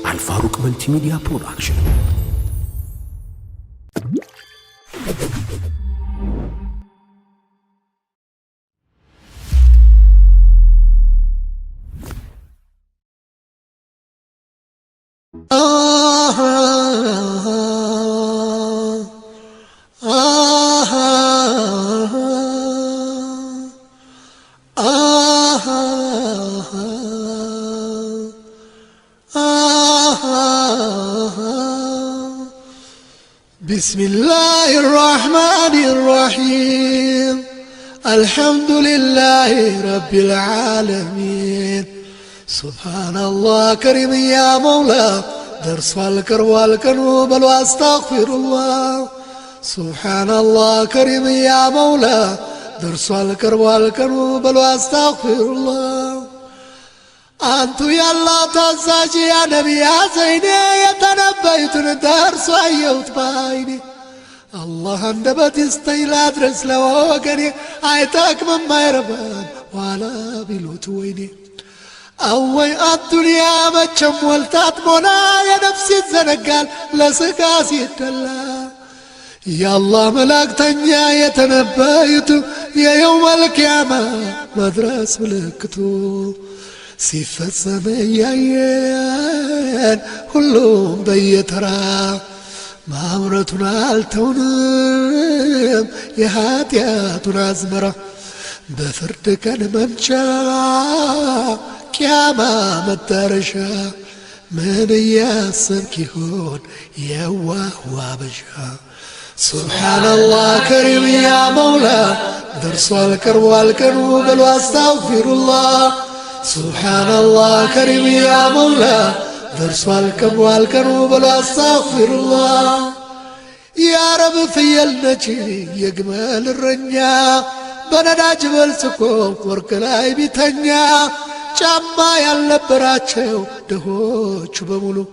الفاروق ملتي ميديا برودكشن. بسم الله الرحمن الرحيم الحمد لله رب العالمين سبحان الله كريم يا مولا درس والكرب والكنوب واستغفر الله سبحان الله كريم يا مولا درس والكرب والكنوب واستغفر الله أنتو يا الله تزاجي يا نبي يا زيني يتنبيت درس وعيوت بايني الله اندبت استيلا درس لوقني عيتك من ما يربان ولا بلوت ويني أوي الدنيا مجم والتات مونا يا نفسي الزنقال لسكاسي الدلا يا الله ملاك تنيا يتنبيت يا يوم القيامة مدرس ملكتو ሲፈጸም ያየን ሁሉም በየተራ ማምረቱን አልተውንም የኃጢአቱን አዝመራ በፍርድ ቀን መምጫ ቂያማ መዳረሻ ምን እያሰብክ ይሆን የዋህ አበሻ ሱብሓነላህ ከሪም ያ መውላ ደርሷል ቀርቧል ቀኑ በሉ አስታግፊሩላህ سبحان الله كريم يا مولا درس والكم والكنو بلا استغفر الله يا رب في النجي يجمل الرنيا بندا جبل سكوب وركلاي بيتنيا جاما يالنبراچو دهوچ بمولو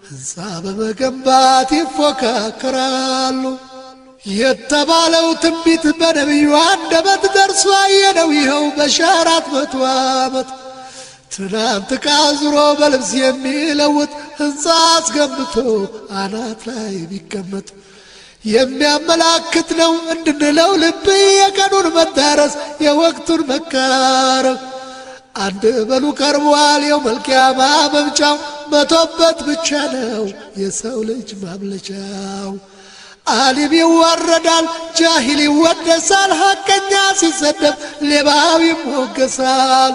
هنسا بمገንባት ይፎካከራሉ የተባለው ትንቢት በነብዩ አንደበት ደርሶ አየነው ይኸው በ400 ዓመት ትናንት ቃዝሮ በልብስ የሚለውጥ ህንፃ አስገንብቶ አናት ላይ ቢቀመጥ የሚያመላክት ነው እንድንለው ልብ የቀኑን መዳረስ የወቅቱን መቃረብ አንድ በሉ ቀርቧል የውመል ቂያማ መምጫው መቶበት ብቻ ነው የሰው ልጅ ማምለጫው ዓሊም ይዋረዳል ጃሂል ይወደሳል ሐቀኛ ሲሰደብ ሌባው ይሞገሳል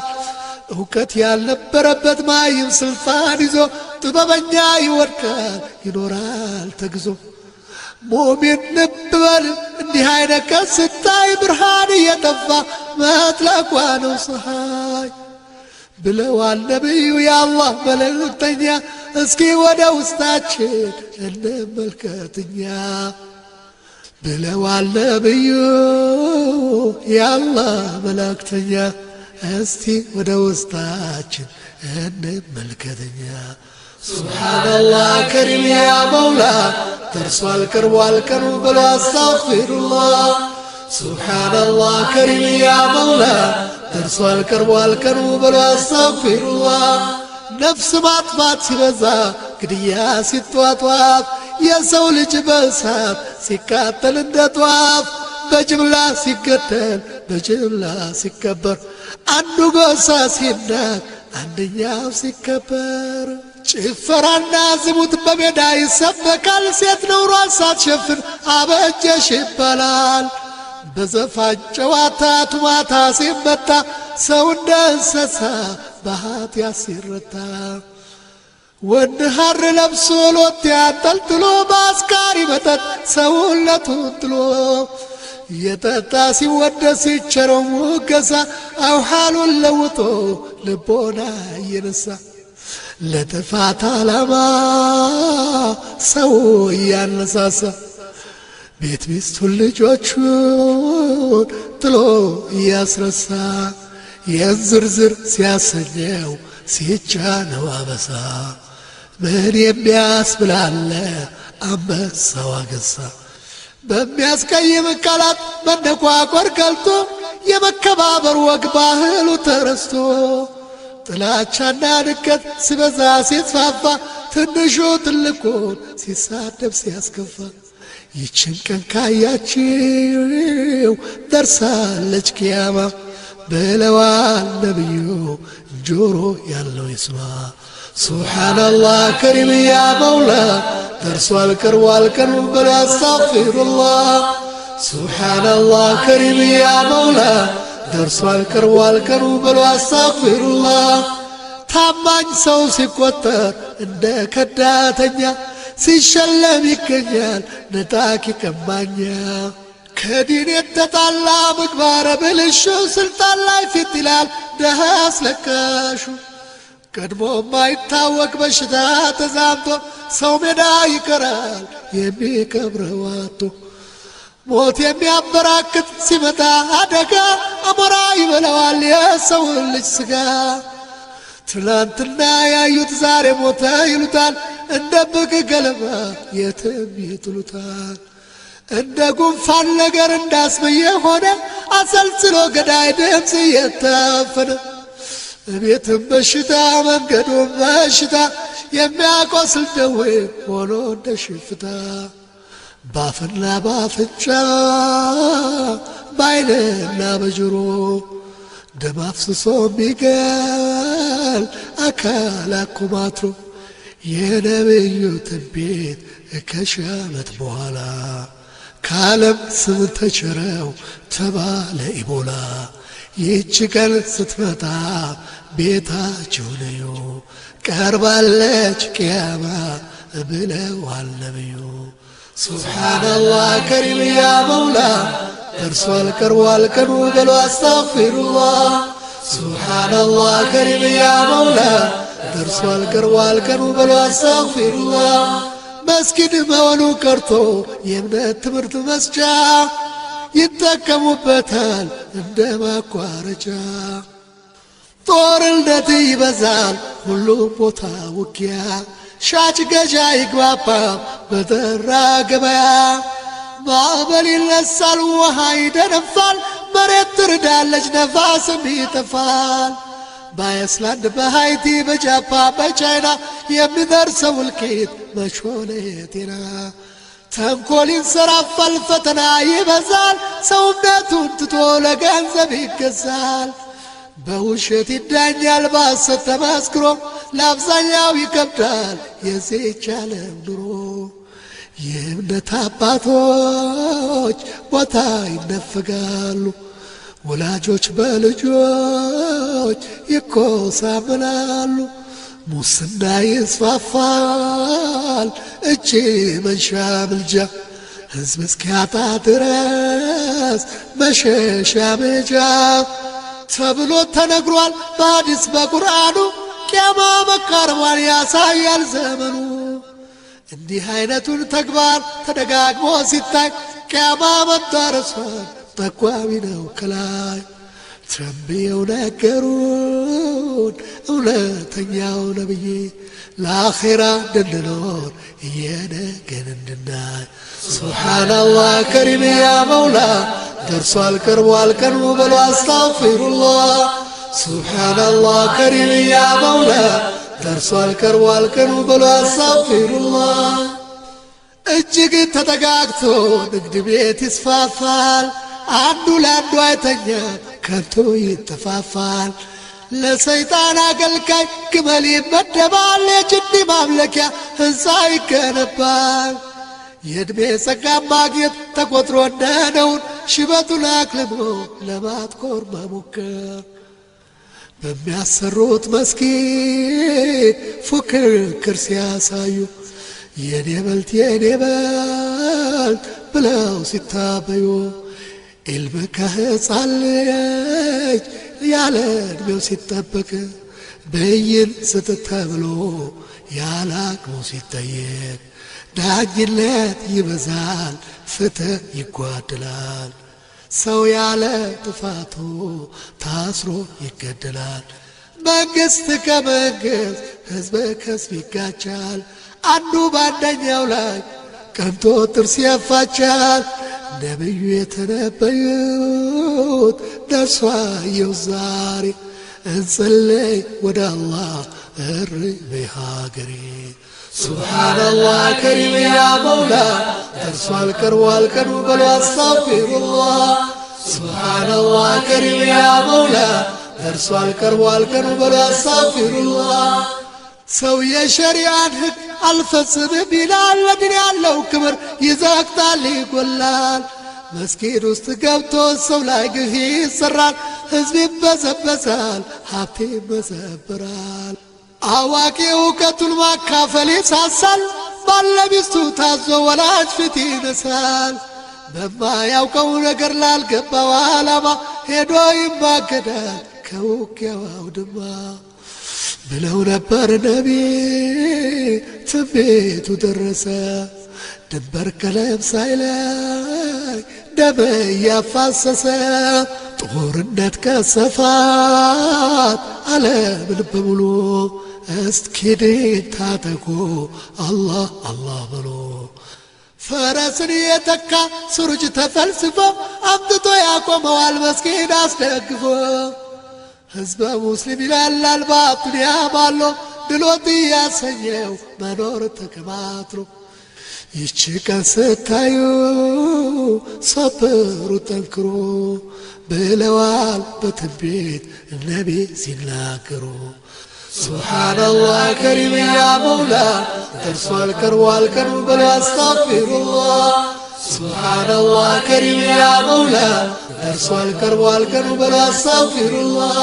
እውቀት ያልነበረበት ማይም ስልጣን ይዞ ጥበበኛ ይወድቃል ይኖራል ተግዞ ሙእሚን ንበል እንዲህ አይነት ስታይ ብርሃን እየጠፋ መጥለቋ ነው ፀሐይ ብለዋል ነቢዩ የአላህ መልእክተኛ እስኪ ወደ ውስጣችን እንመልከትኛ ብለዋል ነቢዩ የአላህ መልእክተኛ እስቲ ወደ ውስጣችን እንመልከትኛ ሱብሓነላህ ከሪም ያ መውላ ደርሷል ቀርቧል ቀኑ በሉ አስታግፊሩላህ ሱብሓነላህ ከሪም ያ መውላ ደርሷል ቀርቧል ቀኑ በሉ አስታግፊሩላህ ነፍስ ማጥፋት ሲበዛ ግድያ ሲጧጧፍ የሰው ልጅ በእሳት ሲቃጠል እንደ ጧፍ በጅምላ ሲገደል በጅምላ ሲከበር አንዱ ጎሳ ሲናቅ አንደኛው ሲከበር ጭፈራና ዝሙት በሜዳ ይሰበካል ሴት ነውሯን ሳትሸፍን አበጀሽ ይባላል በዘፋን ጨዋታ ቱማታ ሲመታ ሰው እንደ እንስሳ በኃጢአት ሲረታ ወንድ ሐር ለብሶ ሎቴ አንጠልጥሎ በአስካሪ መጠጥ ሰውነቱን ጥሎ የጠጣ ሲወደስ ሲቸረው ሙገሳ አውሃሉን ለውጦ ልቦና እየነሳ ለጥፋት ዓላማ ሰው እያነሳሳ ቤት ሚስቱን ልጆቹን ጥሎ እያስረሳ የዝርዝር ሲያሰኘው ሲጫነው አበሳ ምን የሚያስብላለ አንበሳው አገሳ በሚያስቀይም ቃላት መነቋቆር ገልጦ የመከባበር ወግ ባህሉ ተረስቶ ጥላቻና ንቀት ሲበዛ ሲስፋፋ ትንሹ ትልቁን ሲሳደብ ሲያስከፋ ይችን ቀን ካያችሁ ደርሳለች ቂያማ ብለዋል ነብዩ ጆሮ ያለው ይስማ ሱብሓነላህ ከሪም ያ መውላ ደርሷል ቀርቧል ቀኑ በል አስተግፊሩላህ ሱብሓነላህ ከሪም ያ መውላ ደርሷል ቀርቧል ቀኑ በል አስተግፊሩላህ ታማኝ ሰው ሲቆጠር እንደ ከዳተኛ ሲሸለም ይገኛል ነጣቂ ቀማኛ ከዲን የተጣላ ምግባረ ብልሹ ስልጣን ላይ ፊት ይላል ደሃ አስለቃሹ ቀድሞ ማይታወቅ በሽታ ተዛምቶ ሰው ሜዳ ይቀራል የሚቀብረው አጥቶ ሞት የሚያበራክት ሲመጣ አደጋ አሞራ ይበላዋል የሰውን ልጅ ስጋ ትላንትና ያዩት ዛሬ ሞተ ይሉታል እንደ ብቅ ገለባ የትም ይጥሉታል እንደ ጉንፋን ነገር እንዳስመየ ሆነ አሰልስሎ ገዳይ ድምፅ እየታፈነ ቤትም በሽታ መንገዱም በሽታ የሚያቆስል ደዌ ሆኖ እንደ ሽፍታ ባፍና ባፍንጫ በዓይንና በጆሮ ደም አፍስሶ የሚገል አካል አኮማትሮ የነብዩ ትንቢት ከሺህ ዓመት በኋላ ከዓለም ስም ተቸረው ተባለ ኢቦላ ይህች ቀን ስትመጣ ቤታችሁ ነዩ ቀርባለች ቂያማ ብለዋል ነብዩ ሱብሓነላህ ከሪም ያ መውላ ደርሷል ቀርቧል ቀኑ በሉ አስተግፊሩላህ ሱብሓነላህ ከሪም ያ መውላ ደርሷል ቀርቧል ቀኑ በሉ አስተግፊሩላህ መስጊድ መሆኑ ቀርቶ የእምነት ትምህርት መስጫ ይጠቀሙበታል እንደ ማቋረጫ ጦርነት ይበዛል ሁሉም ቦታ ውጊያ ሻጭ ገዣ ይግባባ በጠራ ገበያ ማዕበል ይነሳል ውሃ ይደነፋል መሬት ትርዳለች ነፋስም ይጠፋል በአይስላንድ በሃይቲ በጃፓን በቻይና የሚደርሰው እልቂት መች ሆነ የጤና ተንኮል ይንሰራፋል ፈተና ይበዛል ሰውነቱን ትቶ ለገንዘብ ይገዛል በውሸት ይዳኛል በሐሰት ተመስክሮ ለአብዛኛው ይከብዳል የዚህች ዓለም ኑሮ የእምነት አባቶች ቦታ ይነፈጋሉ ወላጆች በልጆች ይኮሳመናሉ ሙስና ይስፋፋል እጅ መንሻ ምልጃ ሕዝብ እስኪያጣ ድረስ መሸሻ መጃ ተብሎ ተነግሯል በሐዲስ በቁርአኑ ቂያማ መቃረቧን ያሳያል ዘመኑ እንዲህ አይነቱን ተግባር ተደጋግሞ ሲታይ ቂያማ መዳረሷን ጠቋሚ ነው ከላይ ተንብየው ነገሩን እውነተኛው ነብይ ለአኼራ እንድንኖር እየነገን እንድናይ ሱብሓነላህ ከሪም ያ መውላ ደርሷል ቀርቧል ቀኑ በሉ አስተግፊሩላህ ሱብሓነላህ ከሪም ያ መውላ ደርሷል ቀርቧል ቀኑ በሉ አስተግፊሩላህ እጅግ ተጠጋግቶ ንግድ ቤት ይስፋፋል አንዱ ለአንዱ አይተኛ ከንቱ ይተፋፋል ለሰይጣን አገልጋይ ግመል ይመደባል የጅኒ ማምለኪያ ሕንፃ ይገነባል የዕድሜ ጸጋ ማግኘት ተቆጥሮ እንደነውን ሽበቱን አክልሞ ለማጥቆር መሞከር በሚያሰሩት መስጊድ ፉክክር ሲያሳዩ የኔ በልት ብለው ሲታበዩ ኢልም ከሕፃን ልጅ ያለ ዕድሜው ሲጠበቅ ብይን ስጥ ተብሎ ያለ አቅሙ ሲጠየቅ ዳኝነት ይበዛል ፍትህ ይጓድላል ሰው ያለ ጥፋቱ ታስሮ ይገደላል መንግሥት ከመንግሥት ሕዝብ ከሕዝብ ይጋጫል አንዱ በአንደኛው ላይ ቀንቶ ጥርስ ያፋቻል ነብዩ የተነበዩት ደርሷየው ዛሬ እንጸልይ ወደ አላህ እሪ በሀገሬ ሱብሃንአላህ ከሪም ያ መውላ ደርሷል ቀርቧል ቀኑ በሉ አስታግፊሩላህ ሱብሃንአላህ ከሪም ያ መውላ ደርሷል ቀርቧል ቀኑ በሉ አስታግፊሩላህ ሰው የሸሪዓን ሕግ አልፈጽምም ይላል ለድን ያለው ክብር ይዘግታል ይጎላል መስጊድ ውስጥ ገብቶ ሰው ላይ ግፍ ይሰራል ሕዝብ ይበዘበዛል ሀብት ይመዘብራል አዋቂ እውቀቱን ማካፈል ይሳሳል ባለሚስቱ ታዞ ወላጅ ፊት ይነሳል በማያውቀው ነገር ላልገባው ዓላማ ሄዶ ይማገዳል ከውጊያው አውድማ ብለው ነበር ነቢ ትንቢቱ ደረሰ ድንበር ከለም ሳይለይ ደም እያፋሰሰ ጦርነት ከሰፋት ዓለምን በሙሉ እስኪድን ታጠቁ አላህ አላህ በሎ ፈረስን የተካ ስሩጅ ተፈልስፎ አምጥቶ ያቆመዋል መስጊድ አስደግፎ ሕዝበ ሙስሊም ይላላል በአዱንያ ባሎ ድሎት ያሰኘው መኖር ተከማትሎ ይቺ ቀን ስታዩ ሰብሩ ጠንክሮ ብለዋል በትንቢት ነቢ ሲናገሩ ሱብሃንአላህ ከሪም ያ መውላ ደርሷል ቀርቧል ቀኑ በሉ አስታግፊሩላህ ሱብሃንአላህ ከሪም ያ መውላ ደርሷል ቀርቧል ቀኑ በሉ አስታግፊሩላህ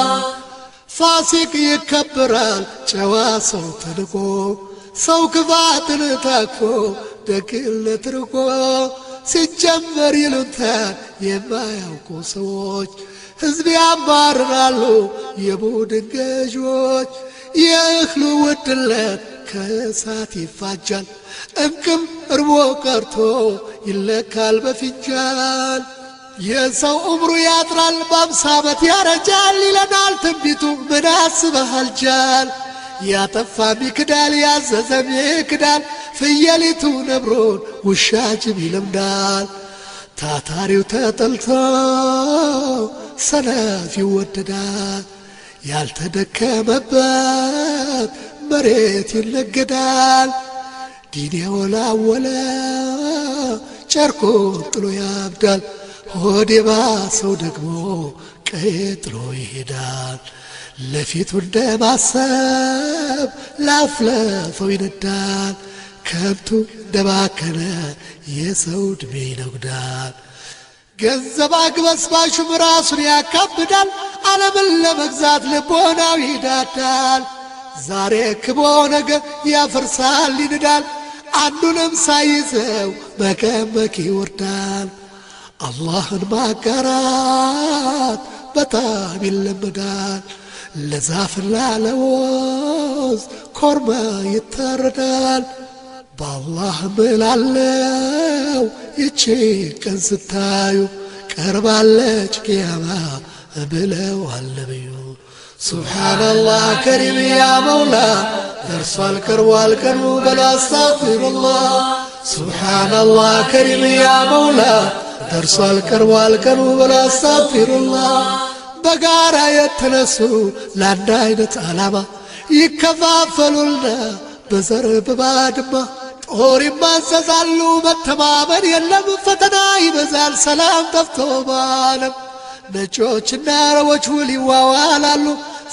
ፋሲቅ ይከበራል ጨዋ ሰው ተንቆ ሰው ክፋትን ታቅፎ ደግነት ርቆ ሲጀመር ይሉታል የማያውቁ ሰዎች ሕዝብ ያባርራሉ የቡድን ገዦች የእህሉ ውድነት ከእሳት ይፋጃል እንቅም እርቦ ቀርቶ ይለካል በፊንጃል የሰው ዑምሩ ያጥራል በ50 ዓመት ያረጃል ይለናል ትንቢቱ ምን አስበሃል ጃል ያጠፋም ይክዳል ያዘዘም ይክዳል ፍየሊቱ ነብሮን ውሻ ጅብ ይለምዳል ታታሪው ተጠልቶ ሰነፍ ይወደዳል ያልተደከመበት መሬት ይነገዳል ዲን የወላወለ ጨርቁን ጥሎ ያብዳል ሆድ የባሰው ደግሞ ቀዬ ጥሎ ይሄዳል ለፊቱ እንደማሰብ ላፍለፈው ይነዳል ከብቱ እንደባከነ የሰው ዕድሜ ይነጉዳል ገንዘብ አግበስባሹም ራሱን ያካብዳል ዓለምን ለመግዛት ልቦናው ይዳዳል ዛሬ ክቦ ነገ ያፈርሳል ይንዳል አንዱንም ሳይዘው መቀመቅ ይወርዳል አላህን ማጋራት በጣም ይለመዳል ለዛፍና ለወዝ ኮርማ ይታረዳል በአላህ እምላለው ይቺ ቀን ስታዩ ቀርባለች ቅያማ ብለዋል ነቢዩ ሱብሃንአላህ ከሪም ያ መውላ ደርሷል ቀርቧል ቀኑ በሉ አስታግፊሩላህ ሱብሃንአላህ ከሪም ያ መውላ ደርሷል ቀርቧል ቀኑ በሉ አስታግፊሩላህ በጋራ የተነሱ ለአንድ አይነት ዓላማ ይከፋፈሉና በዘር በባድማ ጦር ይማዘዛሉ መተማመን የለም ፈተና ይበዛል ሰላም ጠፍቶ ባለም ነጮችና አረቦች ውል ይዋዋላሉ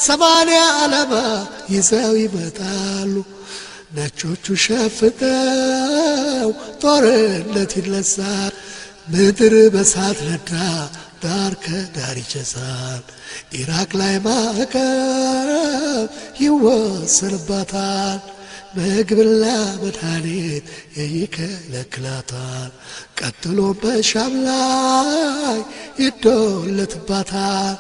80 ዓላማ ይዘው ይመጣሉ ነጮቹ ሸፍተው ጦርነት ይነሳል ምድር በሳት ነዳ ዳር ከዳር ይጨሳል ኢራቅ ላይ ማዕቀብ ይወሰንባታል ምግብና መድኃኒት ይከለክላታል ቀጥሎ በሻም ላይ ይዶለትባታል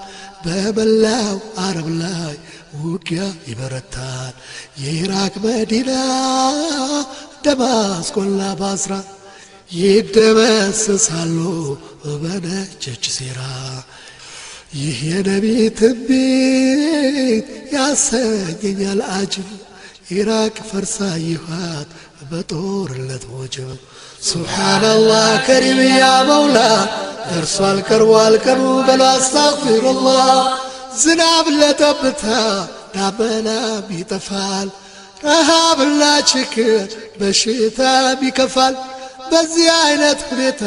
በመላው አረብ ላይ ውጊያ ይበረታል የኢራቅ መዲና ደማስቆና ባስራ ይደመሰሳሉ በነጮች ሴራ ይህ የነቢ ትንቢት ያሰኘኛል አጅብ ኢራቅ ፈርሳ ይኋት በጦርነት ወጀብ ሱብሓነላህ ከሪም ያ መውላ ደርሷል ቀርቧል ቀኑ በሉ አስተግፊሩላህ ዝናብ ለጠብታ ዳመናም ይጠፋል ረሃብና ችግር በሽታም ይከፋል በዚህ አይነት ሁኔታ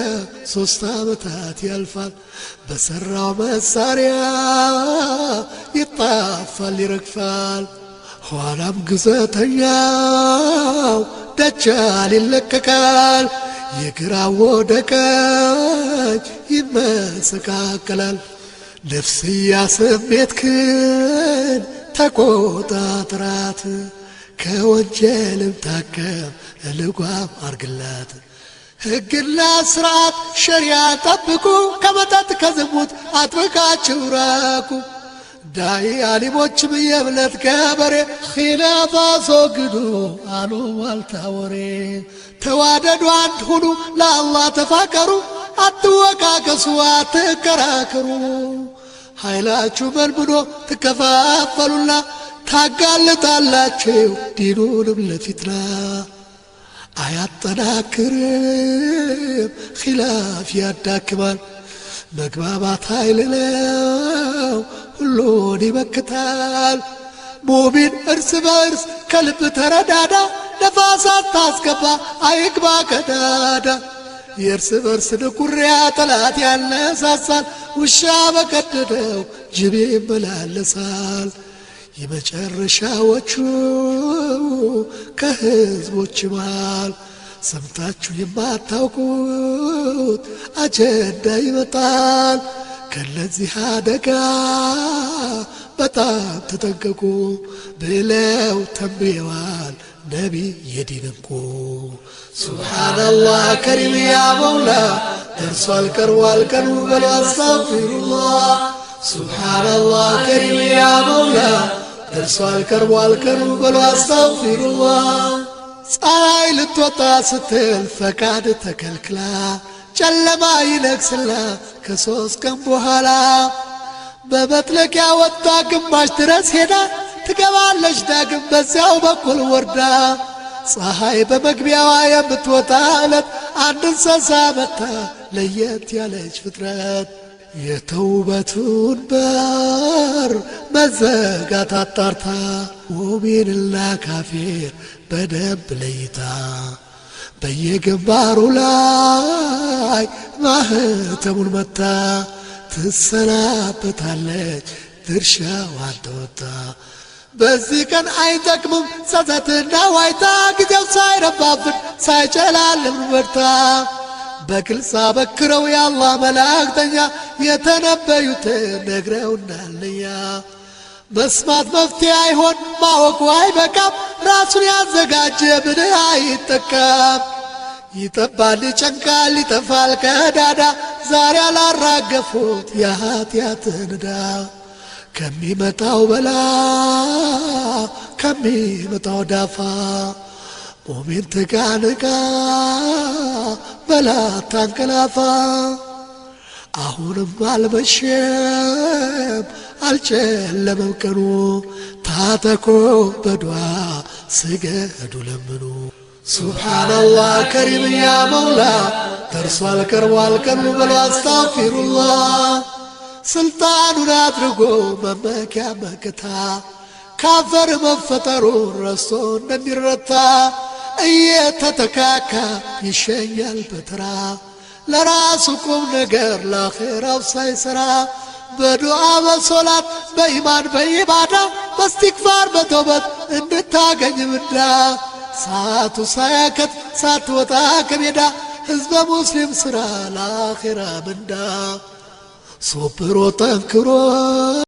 3 ዓመታት ያልፋል በሰራው መሳሪያ ይጣፋል ይረግፋል ኋላም ግዘተኛው ደጃል ይለቀቃል የግራው ወደ ቀኝ ይመሰቃቀላል ነፍስያ ስሜትክን ተቆጣጥራት ከወንጀልም ታከም ልጓም አርግላት ሕግና ስርዓት ሸሪያ ጠብቁ ከመጠጥ ከዝሙት አጥብቃችሁ ራቁ ዳኢ አሊሞችም የእምነት ገበሬ ኺላፍ አስወግዱ አሉባልታ ወሬ ተዋደዱ አንድ ሁኑ ለአላህ ተፋቀሩ አትወቃቀሱ አትከራከሩ ኃይላችሁ መልምሎ ትከፋፈሉና ታጋልጣላችሁ ዲኑንም ለፊትና አያጠናክርም ኺላፍ ያዳክማል መግባባት ኃይል ነው ሁሉን ይመክታል ሙእሚን እርስ በእርስ ከልብ ተረዳዳ ነፋሳት ታስገባ አይግባ ቀዳዳ የእርስ በርስ ንኩሪያ ጠላት ያነሳሳል ውሻ በቀደደው ጅብ ይመላለሳል የመጨረሻዎቹ ከህዝቦች መሃል ሰምታችሁ የማታውቁት አጀንዳ ይመጣል ከለዚህ አደጋ በጣም ተጠንቀቁ ብለው ተንብየዋል ነቢይ የዲንንቁ ሱብሓነላህ ከሪም ያ መውላ ደርሷል ቀርቧል ቀኑ በሉ አስተግፊሩላህ ሱብሓነላህ ከሪም ያ መውላ ደርሷል ቀርቧል ቀኑ በሉ አስተግፊሩላህ ፀሐይ ልትወጣ ስትል ፈቃድ ተከልክላ ጨለማ ይነግስላ ከ3 ቀን በኋላ በመጥለቂያ ወጣ ግማሽ ድረስ ሄዳ ትገባለች ዳግም በዚያው በኩል ወርዳ ፀሐይ በመግቢያዋ የምትወጣ ዕለት አንድ እንስሳ መታ ለየት ያለች ፍጥረት የተውበቱን በር መዘጋት አጣርታ ሙእሚንና ካፊር በደንብ ለይታ በየግንባሩ ላይ ማህተሙን መታ ትሰናበታለች ድርሻዋን ተወጣ በዚህ ቀን አይጠቅምም ጸጸትና ዋይታ ጊዜው ሳይረባብን ሳይጨላልም በርታ በግልጽ አበክረው የአላህ መላእክተኛ የተነበዩትን ነግረውናልኛ መስማት መፍትሄ አይሆን ማወቁ አይበቃም ራሱን ያዘጋጀ ብልህ አይጠቀም ይጠባል ይጨንቃል ይጠፋል ከዳዳ ዛሬ አላራገፉት የኃጢአትን ዕዳ ከሚመጣው በላ ከሚመጣው ዳፋ ሙእሚን ትጋንጋ በላ ታንቀላፋ አሁንም አልመሸም አልጨለመም ቀኑ ታተኮ በዱዓ ስገዱ ለምኑ ሱብሓነላህ ከሪም ያ መውላ ደርሷል ቀርቧል ቀኑ በሉ አስተግፊሩላህ ስልጣኑን አድርጎ መመኪያ መከታ ካፈር መፈጠሩን ረስቶ እንደሚረታ እየተተካካ ይሸኛል በተራ ለራሱ ቁም ነገር ለአኼራው ሳይሰራ በዱዓ በሶላት በኢማን በኢባዳ በእስትግፋር በተውበት እንድታገኝ ምንዳ ሰዓቱ ሳያከት ሳትወጣ ከሜዳ ሕዝበ ሙስሊም ሥራ ለአኼራ ምንዳ ሶብሮ ጠንክሮ